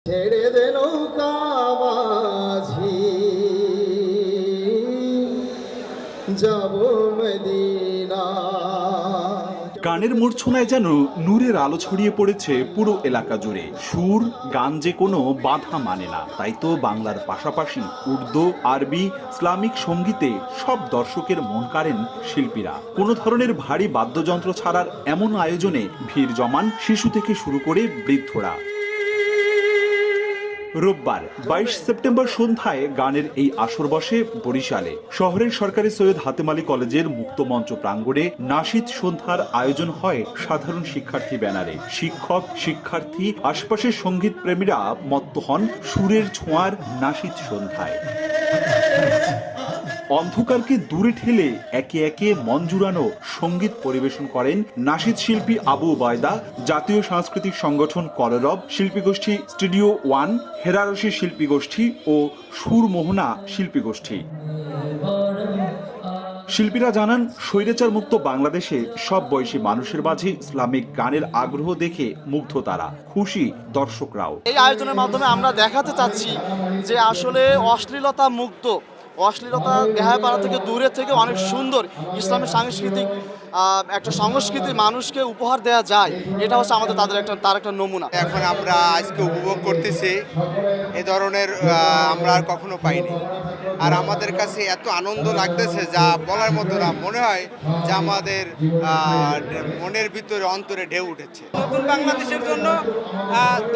ছেড়ে দে নৌকা মাঝি যাব মদিনা। গানের মূর্ছনায় যেন নূরের আলো ছড়িয়ে পড়েছে পুরো এলাকা জুড়ে। সুর গান যে কোনো বাধা মানে না, তাই তো বাংলার পাশাপাশি উর্দু, আরবি, ইসলামিক সঙ্গীতে সব দর্শকের মন কাড়েন শিল্পীরা। কোনো ধরনের ভারী বাদ্যযন্ত্র ছাড়ার এমন আয়োজনে ভিড় জমান শিশু থেকে শুরু করে বৃদ্ধরা। রোববার 22 সেপ্টেম্বর সন্ধ্যায় গানের এই আসর বসে বরিশালে। শহরের সরকারি সৈয়দ হাতেম আলী কলেজের মুক্তমঞ্চ প্রাঙ্গণে নাশিদ সন্ধ্যার আয়োজন হয় সাধারণ শিক্ষার্থী ব্যানারে। শিক্ষক, শিক্ষার্থী, আশপাশের সঙ্গীত প্রেমীরা মত্ত হন সুরের ছোঁয়ার নাশিদ সন্ধ্যায়। অন্ধকারকে দূরে ঠেলে একে একে মন জুড়ানো সঙ্গীত পরিবেশন করেন নাশিদ শিল্পী আবু উবায়দা, জাতীয় সাংস্কৃতিক সংগঠন কলরব, শিল্পী গোষ্ঠী স্টুডিও ওয়ান, হেরারসি শিল্পী গোষ্ঠী ও সুরমোহনা শিল্পী গোষ্ঠী। শিল্পীরা জানান, স্বৈরাচার মুক্ত বাংলাদেশে সব বয়সী মানুষের মাঝে ইসলামিক গানের আগ্রহ দেখে মুগ্ধ তারা, খুশি দর্শকরাও। এই আয়োজনের মাধ্যমে আমরা দেখাতে চাচ্ছি যে আসলে অশ্লীলতা মুক্ত, অশ্লীলতা দেহাপাড়া থেকে দূরে থেকে অনেক সুন্দর ইসলামের সাংস্কৃতিক একটা সংস্কৃতি মানুষকে উপহার দেওয়া যায়। এটা হচ্ছে আমাদের তার একটা নমুনা। এখন আমরা আজকে উপভোগ করতেছি, এ ধরনের আমরা আর কখনো পাইনি। আর আমাদের কাছে এত আনন্দ লাগতেছে যা বলার মতো না। মনে হয় যে আমাদের মনের ভিতরে অন্তরে ঢেউ উঠেছে। নতুন বাংলাদেশের জন্য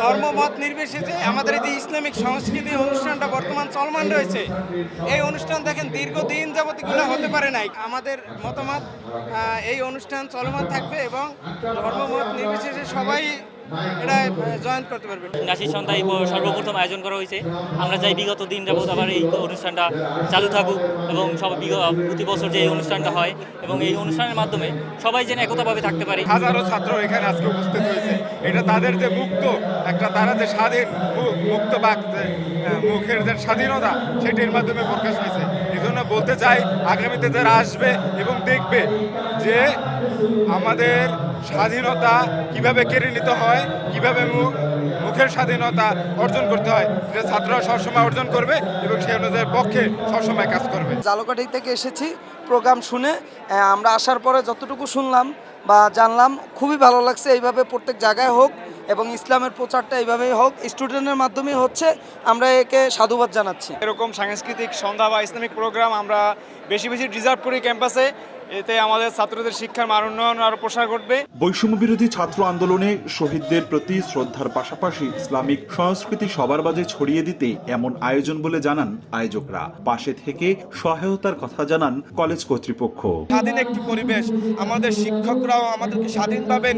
ধর্মমত নির্বিশেষে আমাদের এই যে ইসলামিক সংস্কৃতি অনুষ্ঠানটা বর্তমান চলমান রয়েছে, এই অনুষ্ঠান দেখেন দীর্ঘদিন যাবত এগুলো হতে পারে নাই। আমাদের মতামত এই অনুষ্ঠান চলমান থাকবে এবং ধর্মমত নির্বিশেষে সবাই এটা জয়েন করতে পারবে। নাশিদ সন্ধ্যা সর্বপ্রথম আয়োজন করা হয়েছে। আমরা চাই বিগত দিন যাবত আবার এই অনুষ্ঠানটা চালু থাকুক এবং প্রতি বছর যে এই অনুষ্ঠানটা হয় এবং এই অনুষ্ঠানের মাধ্যমে সবাই যেন একতাভাবে থাকতে পারে। হাজারো ছাত্র এখানে আজকে উপস্থিত হয়েছে। এটা তাদের যে মুক্ত একটা, তারা যে স্বাধীন মুক্ত বাক মুখের যে স্বাধীনতা, সেটির মাধ্যমে প্রকাশ হয়েছে। এই জন্য বলতে চাই, আগামীতে যারা আসবে এবং দেখবে যে আমাদের স্বাধীনতা কিভাবে কেড়ে নিতে হয়, কিভাবে মুখের স্বাধীনতা অর্জন করতে হয়, যে ছাত্ররা সবসময় অর্জন করবে এবং সেই অনুযায়ী পক্ষে সবসময় কাজ করবে। জালকাঠি থেকে এসেছি প্রোগ্রাম শুনে। আমরা আসার পরে যতটুকু শুনলাম বা জানলাম খুবই ভালো লাগছে। এইভাবে প্রত্যেক জায়গায় হোক এবং ইসলামের প্রচারটা এইভাবেই হোক, স্টুডেন্টের মাধ্যমেই হচ্ছে। আমরা একে সাধুবাদ জানাচ্ছি। এরকম সাংস্কৃতিক সন্ধ্যা বা ইসলামিক প্রোগ্রাম আমরা বেশি বেশি ডিজার্ভ করি ক্যাম্পাসে। এতে আমাদের ছাত্রদের শিক্ষার মান উন্নয়ন আরো প্রসার ঘটবে। বৈষম্য বিরোধী ছাত্র আন্দোলনে শহীদদের প্রতি শ্রদ্ধার পাশাপাশি ইসলামিক সংস্কৃতি সবার মাঝে ছড়িয়ে দিতে এমন আয়োজন বলে জানান আয়োজকরা। পাশে থেকে সহায়তার কথা জানান কলেজ কর্তৃপক্ষ। স্বাধীন একটি পরিবেশ, আমাদের শিক্ষকরাও আমাদেরকে স্বাধীনভাবে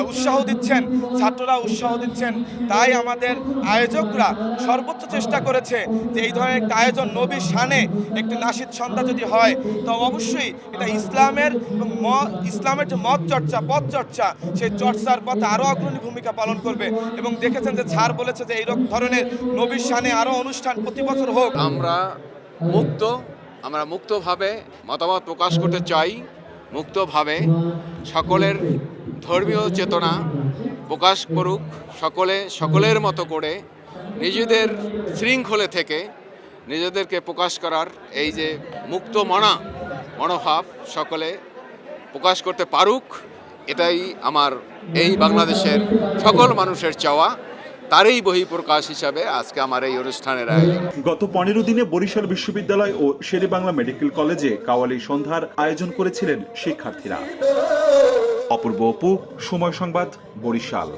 উৎসাহ দিচ্ছেন, ছাত্ররা উৎসাহ দিচ্ছেন। তাই আমাদের আয়োজকরা সর্বোচ্চ চেষ্টা করেছে যে এই ধরনের একটা আয়োজন নবীর শানে একটি নাশিদ সন্ধ্যা যদি হয়, তো অবশ্যই এটা ইসলামের যে মত চর্চা, পথ চর্চা, সেই চর্চার পথে আরও অগ্রণী ভূমিকা পালন করবে। এবং দেখেছেন যে স্যার বলেছে যে এইরকম ধরনের নবীর শানে আরও অনুষ্ঠান প্রতি বছর হোক। আমরা মুক্তভাবে মতামত প্রকাশ করতে চাই, মুক্তভাবে সকলের ধর্মীয় চেতনা প্রকাশ করুক, সকলের মতো করে নিজেদের শৃঙ্খলে থেকে নিজেদেরকে প্রকাশ করার এই যে মুক্ত মনোভাব সকলে প্রকাশ করতে পারুক, এটাই আমার এই বাংলাদেশের সকল মানুষের চাওয়া। তারই বহিঃপ্রকাশ হিসাবে আজকে আমার এই অনুষ্ঠানের আয়োজন। গত 15 দিনে বরিশাল বিশ্ববিদ্যালয় ও শেরেবাংলা মেডিকেল কলেজে কাওয়ালি সন্ধ্যার আয়োজন করেছিলেন শিক্ষার্থীরা। অপূর্ব অপু, সময় সংবাদ, বরিশাল।